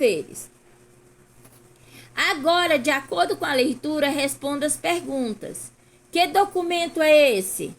deveres. Agora, de acordo com a leitura, responda as perguntas. Que documento é esse?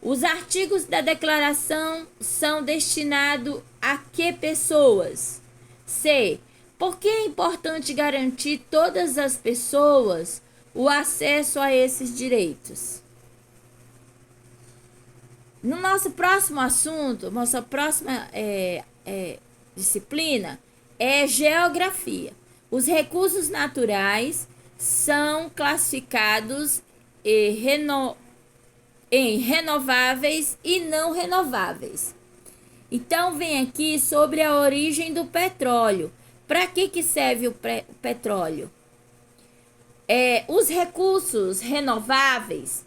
Os artigos da declaração são destinados a que pessoas? C. Por que é importante garantir todas as pessoas o acesso a esses direitos? No nosso próximo assunto, nossa próxima disciplina é geografia. Os recursos naturais são classificados em renováveis e não renováveis. Então, vem aqui sobre a origem do petróleo. Para que serve o petróleo? Os recursos renováveis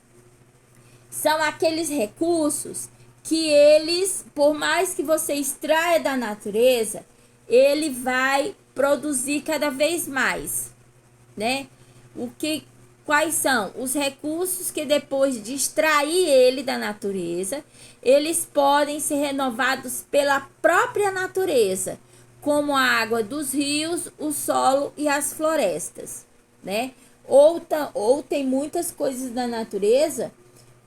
são aqueles recursos que eles, por mais que você extraia da natureza, ele vai produzir cada vez mais, né? Quais são os recursos que depois de extrair ele da natureza, eles podem ser renovados pela própria natureza, como a água dos rios, o solo e as florestas, né? Ou tem muitas coisas da natureza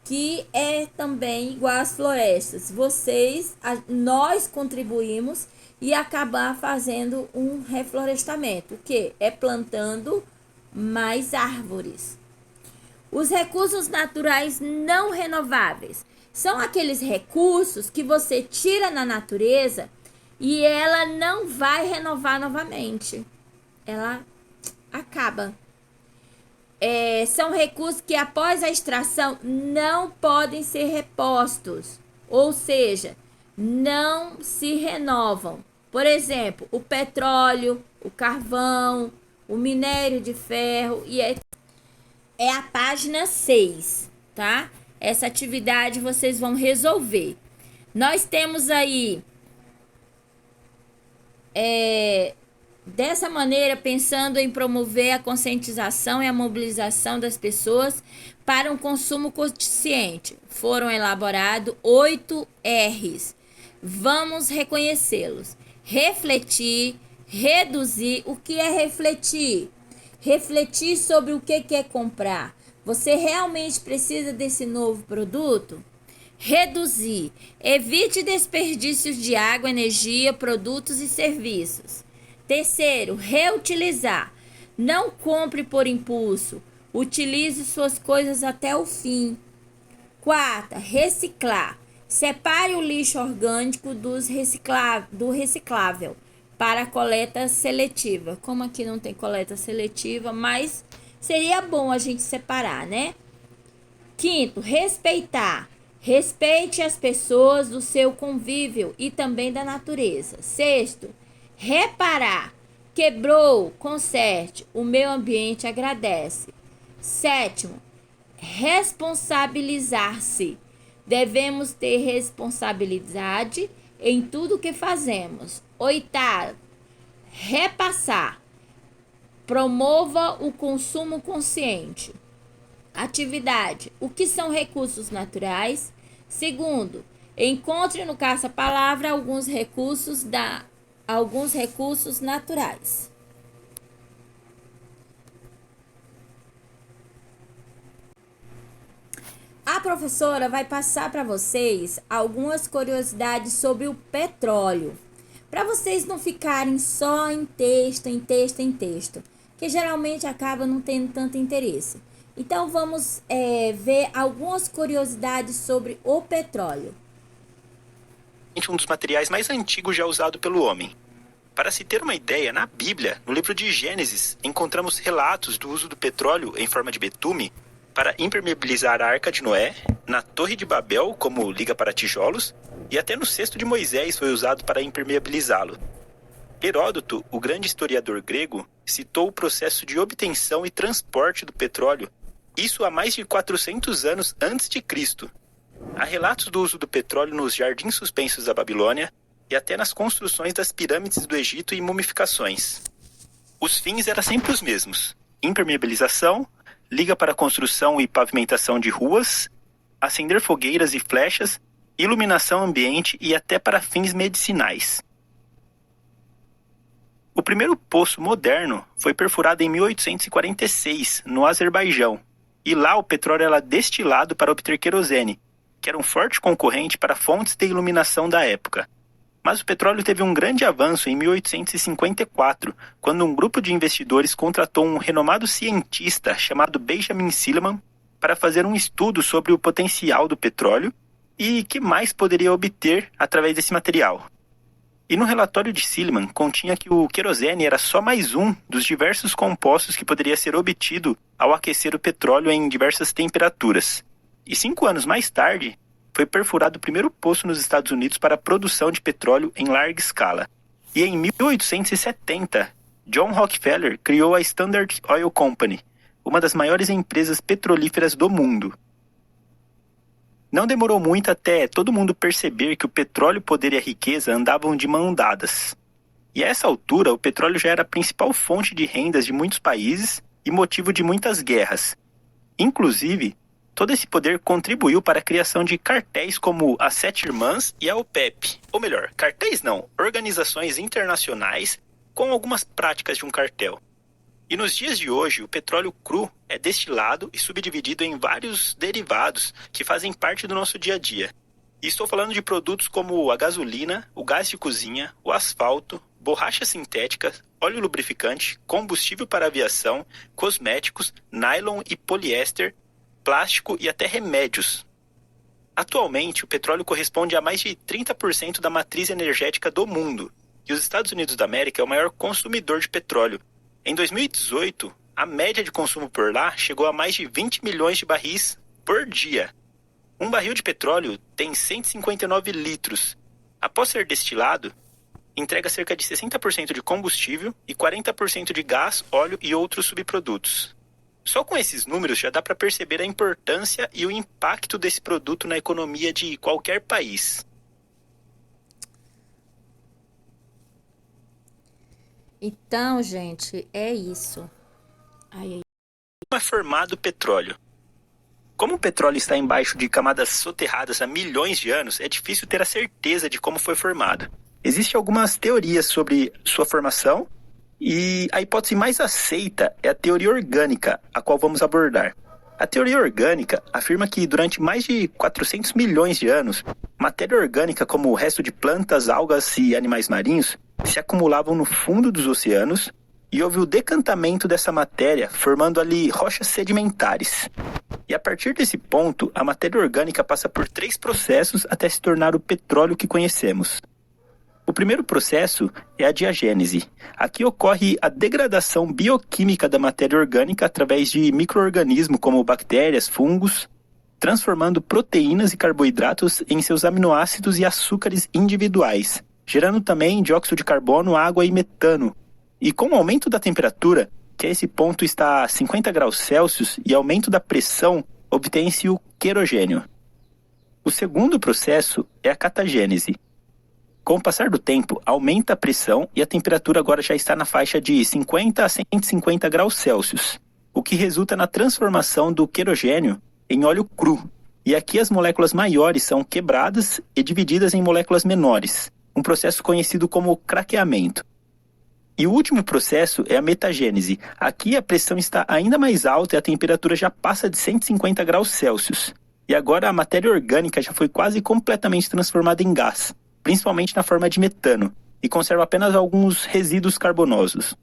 que é também igual às florestas. Nós contribuímos e acabar fazendo um reflorestamento, que é plantando mais árvores. Os recursos naturais não renováveis são aqueles recursos que você tira na natureza e ela não vai renovar novamente. Ela acaba. São recursos que após a extração não podem ser repostos, ou seja, não se renovam. Por exemplo, o petróleo, o carvão, o minério de ferro e é a página 6, tá? Essa atividade vocês vão resolver. Nós temos aí dessa maneira, pensando em promover a conscientização e a mobilização das pessoas para um consumo consciente, foram elaborados 8 R's. Vamos reconhecê-los. Refletir, reduzir. O que é refletir? Refletir sobre o que quer comprar. Você realmente precisa desse novo produto? Reduzir. Evite desperdícios de água, energia, produtos e serviços. Terceiro, reutilizar. Não compre por impulso. Utilize suas coisas até o fim. Quarta, reciclar. Separe o lixo orgânico do reciclável para a coleta seletiva. Como aqui não tem coleta seletiva, mas seria bom a gente separar, né? Quinto, respeitar. Respeite as pessoas do seu convívio e também da natureza. Sexto, reparar. Quebrou, conserte. O meio ambiente agradece. Sétimo, responsabilizar-se. Devemos ter responsabilidade em tudo que fazemos. Oitavo, repassar. Promova o consumo consciente. Atividade. O que são recursos naturais? Segundo, encontre no caça-palavra alguns recursos naturais. A professora vai passar para vocês algumas curiosidades sobre o petróleo, para vocês não ficarem só em texto, que geralmente acaba não tendo tanto interesse. Então, vamos ver algumas curiosidades sobre o petróleo. Um dos materiais mais antigos já usado pelo homem. Para se ter uma ideia, na Bíblia, no livro de Gênesis, encontramos relatos do uso do petróleo em forma de betume para impermeabilizar a Arca de Noé, na Torre de Babel como liga para tijolos, e até no cesto de Moisés foi usado para impermeabilizá-lo. Heródoto, o grande historiador grego, citou o processo de obtenção e transporte do petróleo, isso há mais de 400 anos antes de Cristo. Há relatos do uso do petróleo nos jardins suspensos da Babilônia e até nas construções das pirâmides do Egito e mumificações. Os fins eram sempre os mesmos: impermeabilização, liga para construção e pavimentação de ruas, acender fogueiras e flechas, iluminação ambiente e até para fins medicinais. O primeiro poço moderno foi perfurado em 1846, no Azerbaijão, e lá o petróleo era destilado para obter querosene, que era um forte concorrente para fontes de iluminação da época. Mas o petróleo teve um grande avanço em 1854, quando um grupo de investidores contratou um renomado cientista chamado Benjamin Silliman para fazer um estudo sobre o potencial do petróleo e que mais poderia obter através desse material. E no relatório de Silliman continha que o querosene era só mais um dos diversos compostos que poderia ser obtido ao aquecer o petróleo em diversas temperaturas. E 5 anos mais tarde, foi perfurado o primeiro poço nos Estados Unidos para a produção de petróleo em larga escala. E em 1870, John Rockefeller criou a Standard Oil Company, uma das maiores empresas petrolíferas do mundo. Não demorou muito até todo mundo perceber que o petróleo, o poder e a riqueza andavam de mão dadas. E a essa altura, o petróleo já era a principal fonte de rendas de muitos países e motivo de muitas guerras. Inclusive, todo esse poder contribuiu para a criação de cartéis como as Sete Irmãs e a OPEP. Ou melhor, cartéis não, organizações internacionais com algumas práticas de um cartel. E nos dias de hoje, o petróleo cru é destilado e subdividido em vários derivados que fazem parte do nosso dia a dia. E estou falando de produtos como a gasolina, o gás de cozinha, o asfalto, borracha sintética, óleo lubrificante, combustível para aviação, cosméticos, nylon e poliéster, plástico e até remédios. Atualmente, o petróleo corresponde a mais de 30% da matriz energética do mundo, e os Estados Unidos da América é o maior consumidor de petróleo. Em 2018, a média de consumo por lá chegou a mais de 20 milhões de barris por dia. Um barril de petróleo tem 159 litros. Após ser destilado, entrega cerca de 60% de combustível e 40% de gás, óleo e outros subprodutos. Só com esses números já dá para perceber a importância e o impacto desse produto na economia de qualquer país. Então, gente, é isso. Como é formado o petróleo? Como o petróleo está embaixo de camadas soterradas há milhões de anos, é difícil ter a certeza de como foi formado. Existem algumas teorias sobre sua formação e a hipótese mais aceita é a teoria orgânica, a qual vamos abordar. A teoria orgânica afirma que durante mais de 400 milhões de anos, matéria orgânica como o resto de plantas, algas e animais marinhos se acumulavam no fundo dos oceanos e houve o decantamento dessa matéria, formando ali rochas sedimentares. E a partir desse ponto, a matéria orgânica passa por 3 processos até se tornar o petróleo que conhecemos. O primeiro processo é a diagênese. Aqui ocorre a degradação bioquímica da matéria orgânica através de micro-organismos como bactérias, fungos, transformando proteínas e carboidratos em seus aminoácidos e açúcares individuais, gerando também dióxido de carbono, água e metano. E com o aumento da temperatura, que a esse ponto está a 50 graus Celsius, e aumento da pressão, obtém-se o querogênio. O segundo processo é a catagênese. Com o passar do tempo, aumenta a pressão e a temperatura agora já está na faixa de 50 a 150 graus Celsius, o que resulta na transformação do querogênio em óleo cru. E aqui as moléculas maiores são quebradas e divididas em moléculas menores, um processo conhecido como craqueamento. E o último processo é a metagênese. Aqui a pressão está ainda mais alta e a temperatura já passa de 150 graus Celsius. E agora a matéria orgânica já foi quase completamente transformada em gás, principalmente na forma de metano, e conserva apenas alguns resíduos carbonosos.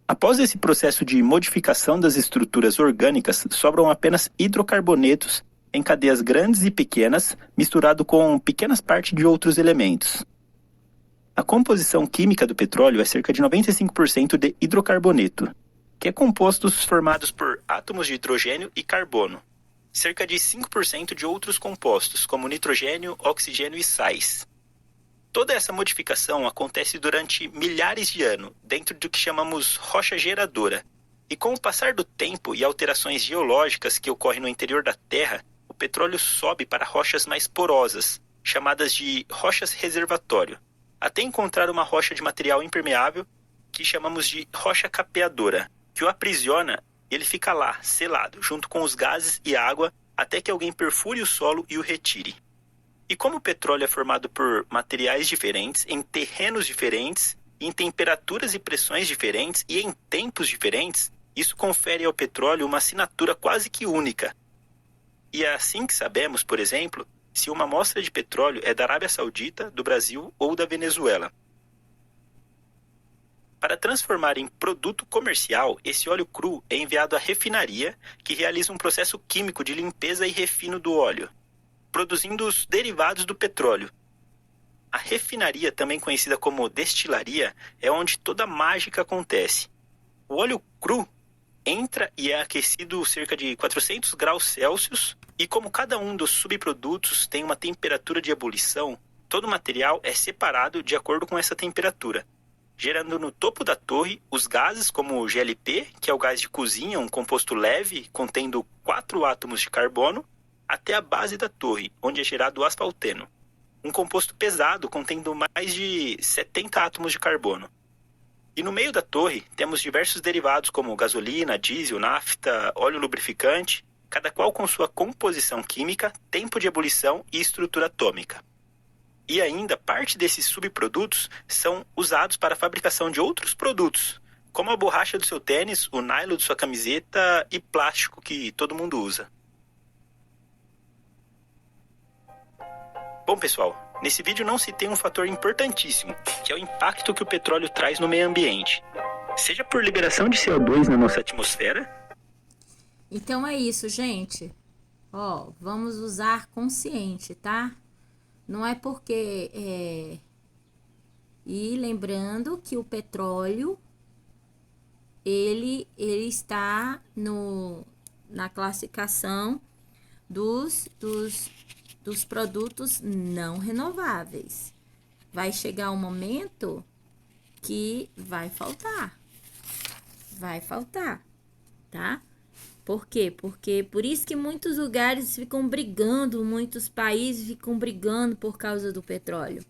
Após esse processo de modificação das estruturas orgânicas, sobram apenas hidrocarbonetos em cadeias grandes e pequenas, misturado com pequenas partes de outros elementos. A composição química do petróleo é cerca de 95% de hidrocarboneto, que é compostos formados por átomos de hidrogênio e carbono. Cerca de 5% de outros compostos, como nitrogênio, oxigênio e sais. Toda essa modificação acontece durante milhares de anos, dentro do que chamamos rocha geradora. E com o passar do tempo e alterações geológicas que ocorrem no interior da Terra, o petróleo sobe para rochas mais porosas, chamadas de rochas reservatório, até encontrar uma rocha de material impermeável que chamamos de rocha capeadora, que o aprisiona e ele fica lá, selado, junto com os gases e água, até que alguém perfure o solo e o retire. E como o petróleo é formado por materiais diferentes, em terrenos diferentes, em temperaturas e pressões diferentes e em tempos diferentes, isso confere ao petróleo uma assinatura quase que única. E é assim que sabemos, por exemplo, se uma amostra de petróleo é da Arábia Saudita, do Brasil ou da Venezuela. Para transformar em produto comercial, esse óleo cru é enviado à refinaria, que realiza um processo químico de limpeza e refino do óleo, produzindo os derivados do petróleo. A refinaria, também conhecida como destilaria, é onde toda a mágica acontece. O óleo cru entra e é aquecido cerca de 400 graus Celsius, e como cada um dos subprodutos tem uma temperatura de ebulição, todo o material é separado de acordo com essa temperatura, gerando no topo da torre os gases como o GLP, que é o gás de cozinha, um composto leve contendo 4 átomos de carbono, até a base da torre, onde é gerado o asfalteno, um composto pesado contendo mais de 70 átomos de carbono. E no meio da torre temos diversos derivados como gasolina, diesel, nafta, óleo lubrificante, cada qual com sua composição química, tempo de ebulição e estrutura atômica. E ainda parte desses subprodutos são usados para a fabricação de outros produtos, como a borracha do seu tênis, o nylon de sua camiseta e plástico que todo mundo usa. Bom, pessoal, nesse vídeo não se tem um fator importantíssimo, que é o impacto que o petróleo traz no meio ambiente, seja por liberação de CO2 na nossa atmosfera. Então é isso, gente. Ó, vamos usar consciente, tá? Não é porque... E lembrando que o petróleo, ele está na classificação dos produtos não renováveis. Vai chegar um momento que vai faltar. Vai faltar, tá? Por quê? Porque por isso que muitos lugares ficam brigando, muitos países ficam brigando por causa do petróleo.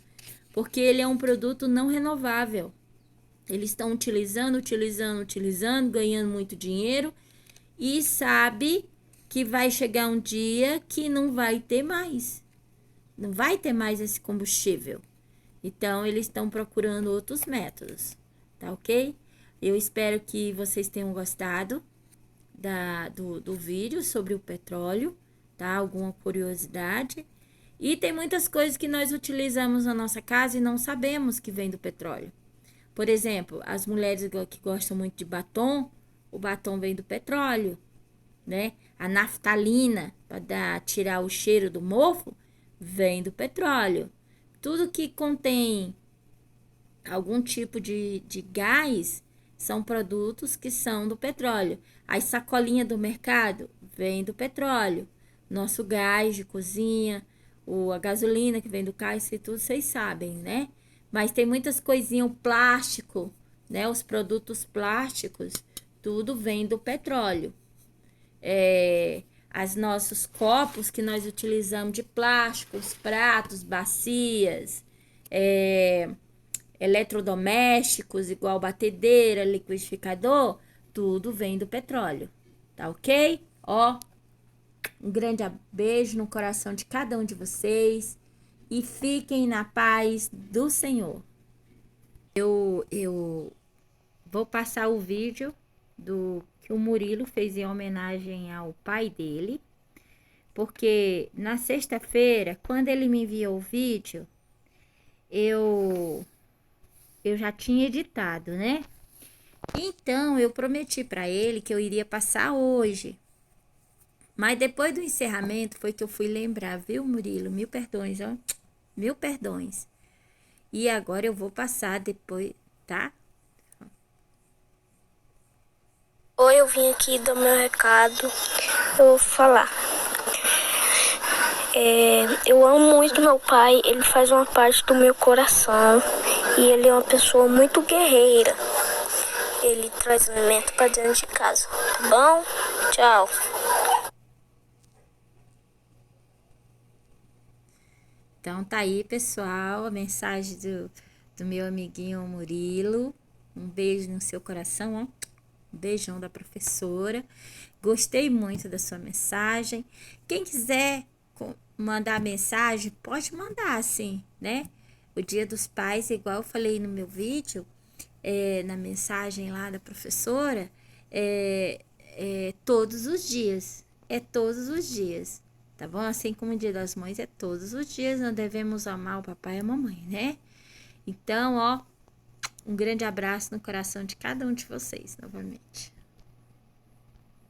Porque ele é um produto não renovável. Eles estão utilizando, ganhando muito dinheiro e sabe que vai chegar um dia que não vai ter mais. Não vai ter mais esse combustível. Então, eles estão procurando outros métodos, tá ok? Eu espero que vocês tenham gostado do vídeo sobre o petróleo, tá? Alguma curiosidade. E tem muitas coisas que nós utilizamos na nossa casa e não sabemos que vem do petróleo. Por exemplo, as mulheres que gostam muito de batom, o batom vem do petróleo, né? A naftalina, para tirar o cheiro do mofo, vem do petróleo. Tudo que contém algum tipo de gás são produtos que são do petróleo. As sacolinhas do mercado vêm do petróleo. Nosso gás de cozinha, a gasolina que vem do carro, isso tudo vocês sabem, né? Mas tem muitas coisinhas, o plástico, né? Os produtos plásticos, tudo vem do petróleo. Os nossos copos que nós utilizamos de plásticos, pratos, bacias, eletrodomésticos, igual batedeira, liquidificador, tudo vem do petróleo, tá ok? Ó, um grande beijo no coração de cada um de vocês e fiquem na paz do Senhor. Eu vou passar o vídeo que o Murilo fez em homenagem ao pai dele, porque na sexta-feira, quando ele me enviou o vídeo, eu já tinha editado, né? Então, eu prometi para ele que eu iria passar hoje. Mas depois do encerramento foi que eu fui lembrar, viu, Murilo? Mil perdões, ó. Mil perdões. E agora eu vou passar depois, tá? Oi, eu vim aqui dar meu recado. Eu vou falar. Eu amo muito meu pai, ele faz uma parte do meu coração e ele é uma pessoa muito guerreira. Ele traz alimento para dentro de casa, tá bom? Tchau. Então tá aí, pessoal, a mensagem do meu amiguinho Murilo. Um beijo no seu coração, ó. Um beijão da professora. Gostei muito da sua mensagem. Quem quiser mandar mensagem, pode mandar, sim, né? O Dia dos Pais, igual eu falei no meu vídeo, na mensagem lá da professora, todos os dias. É todos os dias, tá bom? Assim como o Dia das Mães é todos os dias, nós devemos amar o papai e a mamãe, né? Então, ó, um grande abraço no coração de cada um de vocês, novamente.